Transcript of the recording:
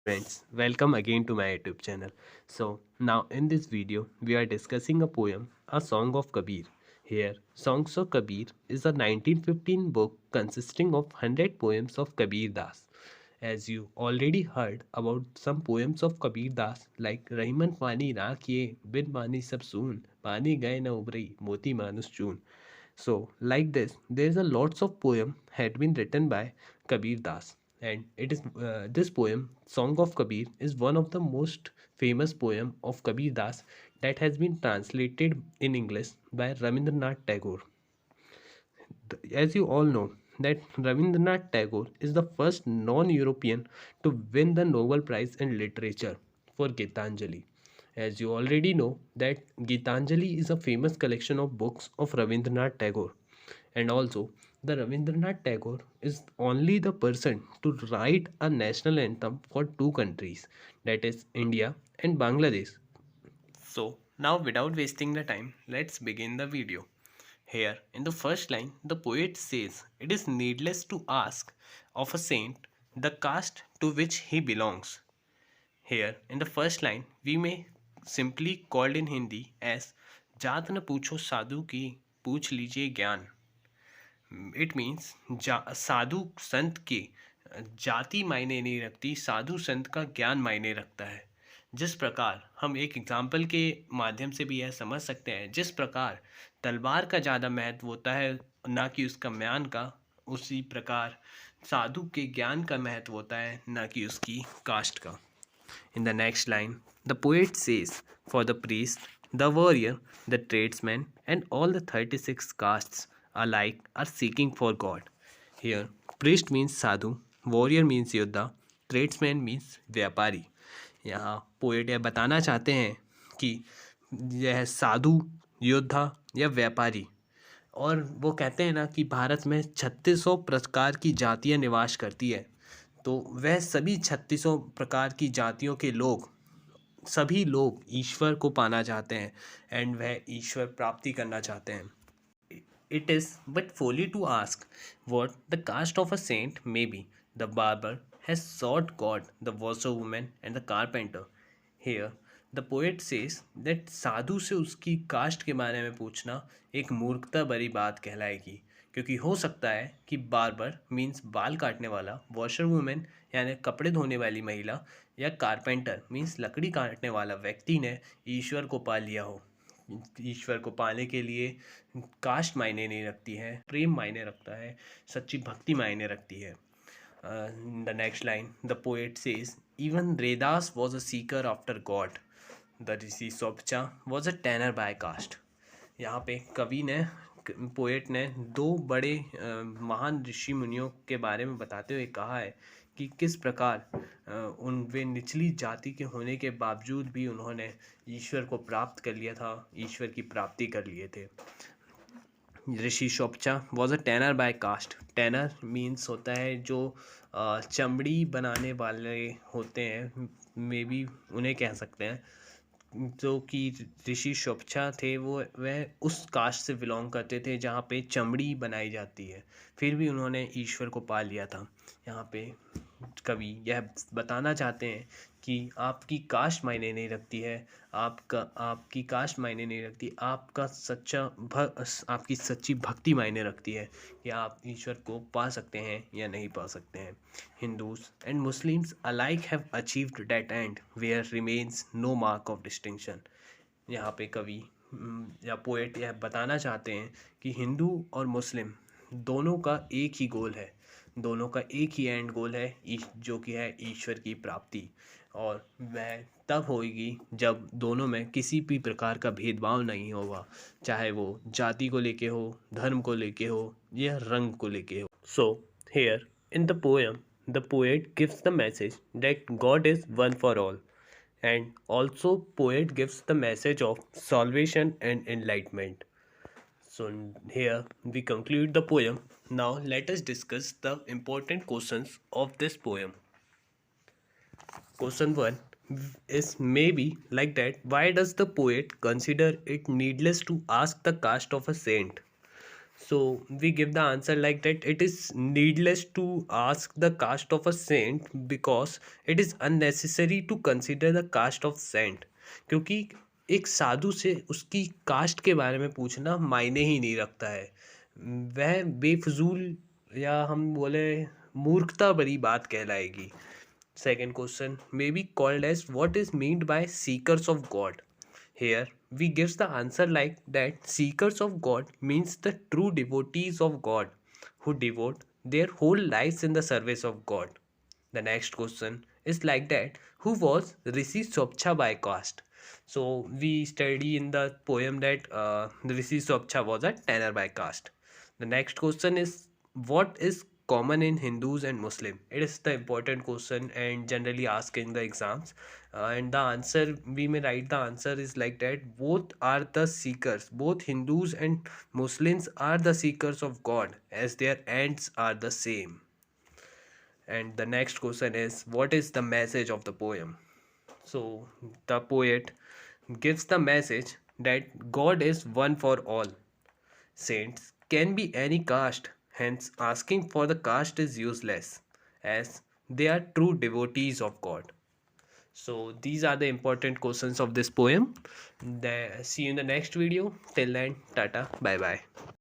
Friends, welcome again to my YouTube channel. So, now in this video, we are discussing a poem, A Song of Kabir. Here, Songs of Kabir is a 1915 book consisting of 100 poems of Kabir Das. As you already heard about some poems of Kabir Das like Rahman Pani ना किए बिन पानी सब सून पानी गए न उबरी मोती मानुस चून. So, like this, there is a lots of poem had been written by Kabir Das, and it is this poem, Song of Kabir, is one of the most famous poem of Kabir Das that has been translated in English by Rabindranath Tagore. As you all know, that Rabindranath Tagore is the first non-European to win the Nobel Prize in Literature for Gitanjali. As you already know, that Gitanjali is a famous collection of books of Rabindranath Tagore, and also the Rabindranath Tagore is only the person to write a national anthem for two countries, that is India and Bangladesh. So now without wasting the time, let's begin the video. Here in the first line, the poet says, "It is needless to ask of a saint the caste to which he belongs." Here in the first line, we may simply called in Hindi as जात न पूछो साधु की पूछ लीजिए ज्ञान. It means साधु संत की जाति मायने नहीं रखती, साधु संत का ज्ञान मायने रखता है. जिस प्रकार हम एक एग्जाम्पल के माध्यम से भी यह समझ सकते हैं, जिस प्रकार तलवार का ज़्यादा महत्व होता है ना कि उसका म्यान का, उसी प्रकार साधु के ज्ञान का महत्व होता है ना कि उसकी कास्ट का. In the next line, the poet says, "For the priest, the warrior, the tradesman, and all the 36 castes alike are seeking for God." Here, priest means sadhu, warrior means योद्धा, tradesman means व्यापारी. यहाँ poet यह बताना चाहते हैं कि यह साधु, योद्धा या व्यापारी, और वो कहते हैं ना कि भारत में 3600 प्रकार की जातियाँ निवास करती है, तो वह सभी 3600 प्रकार की जातियों के लोग, सभी लोग ईश्वर को पाना चाहते हैं एंड वह ईश्वर प्राप्ति करना चाहते हैं. It is but folly to ask what the caste of a saint may be. The barber has sought God, the washerwoman and the carpenter. Here, the poet says that साधु से उसकी कास्ट के बारे में पूछना एक मूर्खता भरी बात कहलाएगी, क्योंकि हो सकता है कि बार्बर मीन्स बाल काटने वाला, वॉशर वुमेन यानी कपड़े धोने वाली महिला, या कारपेंटर मीन्स लकड़ी काटने वाला व्यक्ति ने ईश्वर को पा लिया हो. ईश्वर को पाने के लिए कास्ट मायने नहीं रखती है, प्रेम मायने रखता है, सच्ची भक्ति मायने रखती है. The next line, the poet says, "even Raidas was a seeker after God, the rishi Swapacha was a tanner by caste." यहाँ पे कवि ने, पोएट ने दो बड़े महान ऋषि मुनियों के बारे में बताते हुए कहा है कि किस प्रकार उन वे निचली जाति के होने के बावजूद भी उन्होंने ईश्वर को प्राप्त कर लिया था, ईश्वर की प्राप्ति कर लिए थे. Rishi Swapacha was a tanner by caste. Tanner means होता है जो चमड़ी बनाने वाले होते हैं, मे बी उन्हें कह सकते हैं, जो कि ऋषि शोपचा थे वह उस कास्ट से बिलोंग करते थे जहाँ पे चमड़ी बनाई जाती है, फिर भी उन्होंने ईश्वर को पा लिया था. यहाँ पे कवि यह बताना चाहते हैं कि आपकी कास्ट मायने नहीं रखती है, आपकी कास्ट मायने नहीं रखती, आपकी सच्ची भक्ति मायने रखती है कि आप ईश्वर को पा सकते हैं या नहीं पा सकते हैं. Hindus and Muslims alike have achieved that and where remains no mark of distinction. यहाँ पे कवि या पोएट यह बताना चाहते हैं कि हिंदू और मुस्लिम दोनों का एक ही गोल है, दोनों का एक ही एंड गोल है, जो कि है ईश्वर की प्राप्ति, और वह तब होगी जब दोनों में किसी भी प्रकार का भेदभाव नहीं होगा, चाहे वो जाति को लेके हो, धर्म को लेके हो या रंग को लेके हो. So here in the poem the poet gives the message that God is one for all, and also poet gives the message of salvation and enlightenment. So here we conclude the poem. Now let us discuss the important questions of this poem. Question 1 is maybe like that: why does the poet consider it needless to ask the caste of a saint? So we give the answer like that: it is needless to ask the caste of a saint because it is unnecessary to consider the caste of saint. क्योंकि एक साधु से उसकी cast के बारे में पूछना मायने ही नहीं रखता है, वह बेफजूल या हम बोले मूर्खता भरी बात कहलाएगी. Second question may be called as what is meant by seekers of God. Here we gives the answer like that: seekers of God means the true devotees of God who devote their whole lives in the service of God. The next question is like that: who was Rishi Swapcha by caste? So we study in the poem that Rishi Swapcha was a tenor by caste. The next question is what is common in Hindus and Muslim? It is the important question and generally asked in the exams. And the answer we may write the answer is like that: both are the seekers. Both Hindus and Muslims are the seekers of God, as their ends are the same. And the next question is what is the message of the poem? So the poet gives the message that God is one for all. Saints can be any caste, hence asking for the caste is useless, as they are true devotees of God. So these are the important questions of this poem. See you in the next video. Till then, tata, bye bye.